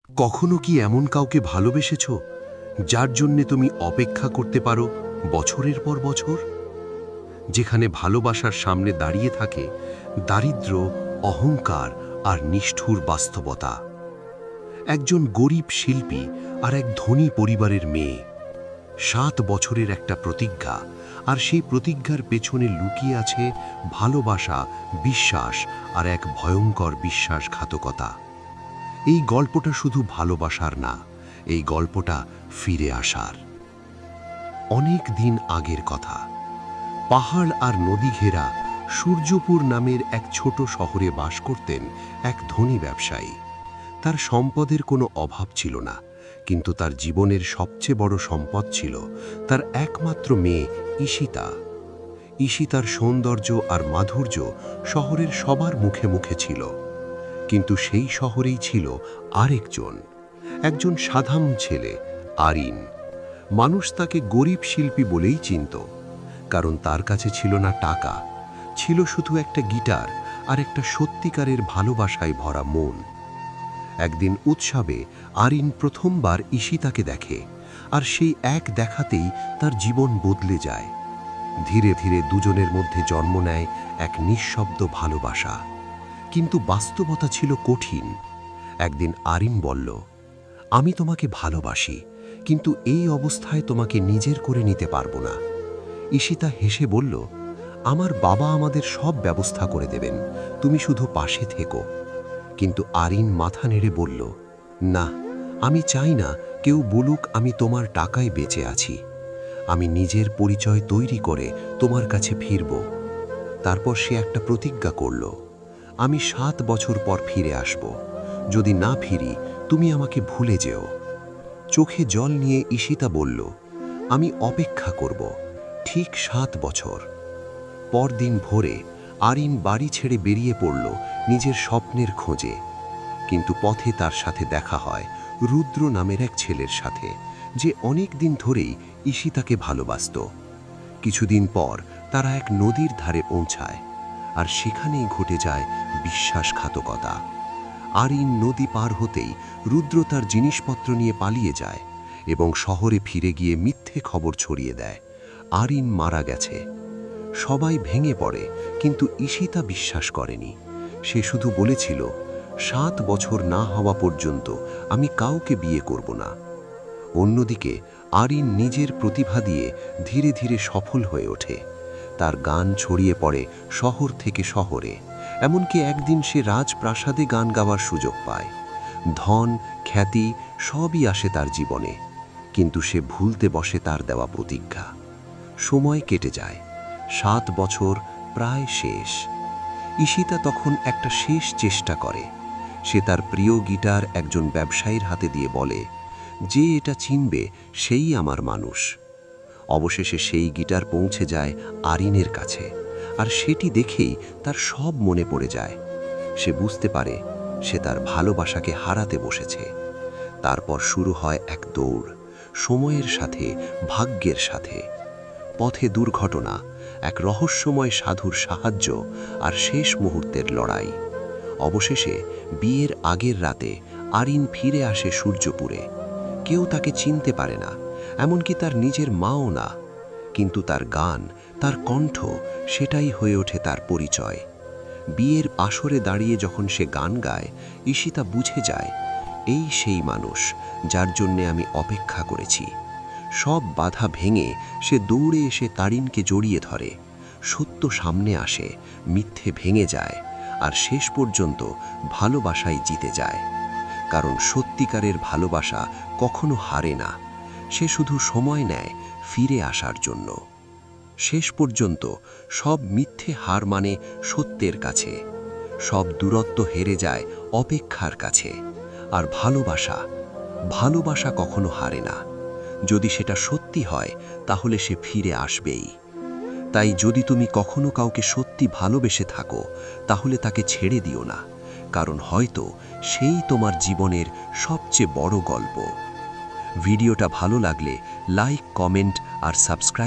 কখনো কি এমন কাউকে ভালোবেসেছ যার জন্যে তুমি অপেক্ষা করতে পারো বছরের পর বছর? যেখানে ভালোবাসার সামনে দাঁড়িয়ে থাকে দারিদ্র্য, অহংকার আর নিষ্ঠুর বাস্তবতা। একজন গরিব শিল্পী আর এক ধনী পরিবারের মেয়ে, 7 বছরের একটা প্রতিজ্ঞা, আর সেই প্রতিজ্ঞার পেছনে লুকিয়ে আছে ভালোবাসা, বিশ্বাস আর এক ভয়ঙ্কর বিশ্বাসঘাতকতা। এই গল্পটা শুধু ভালোবাসার না, এই গল্পটা ফিরে আসার। অনেক দিন আগের কথা, পাহাড় আর নদী ঘেরা সূর্যপুর নামের এক ছোট শহরে বাস করতেন এক ধনী ব্যবসায়ী। তার সম্পদের কোনো অভাব ছিল না, কিন্তু তার জীবনের সবচেয়ে বড় সম্পদ ছিল তার একমাত্র মেয়ে ঈশিতা। ঈশিতার সৌন্দর্য আর মাধুর্য শহরের সবার মুখে মুখে ছিল, কিন্তু সেই শহরেই ছিল একজন সাধারণ ছেলে, আরিন। মানুষ তাকে গরিব শিল্পী বলেই চিনত, কারণ তার কাছে ছিল না টাকা, ছিল শুধু একটা গিটার আর একটা সত্যিকারের ভালোবাসায় ভরা মন। একদিন উৎসবে আরিন প্রথমবার ঈশিতাকে দেখে, আর সেই এক দেখাতেই তার জীবন বদলে যায়। ধীরে ধীরে দুজনের মধ্যে জন্ম নেয় এক নিঃশব্দ ভালোবাসা। কিন্তু বাস্তবতা ছিল কঠিন। একদিন আরিন বলল, আমি তোমাকে ভালোবাসি, কিন্তু এই অবস্থায় তোমাকে নিজের করে নিতে পারবো না। ঈশিতা হেসে বলল, আমার বাবা আমাদের সব ব্যবস্থা করে দেবেন, তুমি শুধু পাশে থেকো। কিন্তু আরিন মাথা নেড়ে বলল, না, আমি চাই না কেউ বলুক আমি তোমার টাকায় বেঁচে আছি। আমি নিজের পরিচয় তৈরি করে তোমার কাছে ফিরব। তারপর সে একটা প্রতিজ্ঞা করল, আমি 7 বছর পর ফিরে আসব। যদি না ফিরি, তুমি আমাকে ভুলে যেও। চোখে জল নিয়ে ঈশিতা বলল, আমি অপেক্ষা করব, ঠিক 7 বছর। পরদিন ভোরে আরিন বাড়ি ছেড়ে বেরিয়ে পড়ল নিজের স্বপ্নের খোঁজে। কিন্তু পথে তার সাথে দেখা হয় রুদ্র নামের এক ছেলের সাথে, যে অনেক দিন ধরেই ঈশিতাকে ভালোবাসত। কিছুদিন পর তারা এক নদীর ধারে পৌঁছায়, আর সেখানেই ঘটে যায় বিশ্বাসঘাতকতা। আরিন নদী পার হতেই রুদ্র তার জিনিসপত্র নিয়ে পালিয়ে যায় এবং শহরে ফিরে গিয়ে মিথ্যে খবর ছড়িয়ে দেয়, আরিন মারা গেছে। সবাই ভেঙে পড়ে, কিন্তু ঈশিতা বিশ্বাস করেনি। সে শুধু বলেছিল, 7 বছর না হওয়া পর্যন্ত আমি কাউকে বিয়ে করব না। অন্যদিকে আরিন নিজের প্রতিভা দিয়ে ধীরে ধীরে সফল হয়ে ওঠে। তার গান ছড়িয়ে পড়ে শহর থেকে শহরে, এমনকি একদিন সে রাজপ্রাসাদে গান গাওয়ার সুযোগ পায়। ধন, খ্যাতি সবই আসে তার জীবনে, কিন্তু সে ভুলতে বসে তার দেওয়া প্রতিজ্ঞা। সময় কেটে যায়, 7 বছর প্রায় শেষ। ঈশিতা তখন একটা শেষ চেষ্টা করে। সে তার প্রিয় গিটার একজন ব্যবসায়ীর হাতে দিয়ে বলে, যে এটা চিনবে সেই আমার মানুষ। অবশেষে সেই গিটার পৌঁছে যায় আরিনের কাছে, আর সেটি দেখেই তার সব মনে পড়ে যায়। সে বুঝতে পারে সে তার ভালোবাসাকে হারাতে বসেছে। তারপর শুরু হয় এক দৌড়, সময়ের সাথে, ভাগ্যের সাথে। পথে দুর্ঘটনা, এক রহস্যময় সাধুর সাহায্য, আর শেষ মুহূর্তের লড়াই। অবশেষে বিয়ের আগের রাতে আরিন ফিরে আসে সূর্যপুরে। কেউ তাকে চিনতে পারে না, এমনকি তার নিজের মাও না। কিন্তু তার গান, তার কণ্ঠ, সেটাই হয়ে ওঠে তার পরিচয়। বিয়ের আসরে দাঁড়িয়ে যখন সে গান গায়, ঈশিতা বুঝে যায়, এই সেই মানুষ যার জন্যে আমি অপেক্ষা করেছি। সব বাধা ভেঙে সে দৌড়ে এসে তারিনকে জড়িয়ে ধরে। সত্য সামনে আসে, মিথ্যে ভেঙে যায়, আর শেষ পর্যন্ত ভালোবাসাই জিতে যায়। কারণ সত্যিকারের ভালোবাসা কখনো হারে না, সে শুধু সময় নেয় ফিরে আসার জন্য। শেষ পর্যন্ত সব মিথ্যে হার মানে সত্যের কাছে, সব দূরত্ব হেরে যায় অপেক্ষার কাছে। আর ভালোবাসা কখনো হারে না। যদি সেটা সত্যি হয়, তাহলে সে ফিরে আসবেই। তাই যদি তুমি কখনো কাউকে সত্যি ভালোবেসে থাকো, তাহলে তাকে ছেড়ে দিও না, কারণ হয়তো সেই তোমার জীবনের সবচেয়ে বড় গল্প। ভিডিওটা ভালো লাগলে লাইক, কমেন্ট আর সাবস্ক্রাইব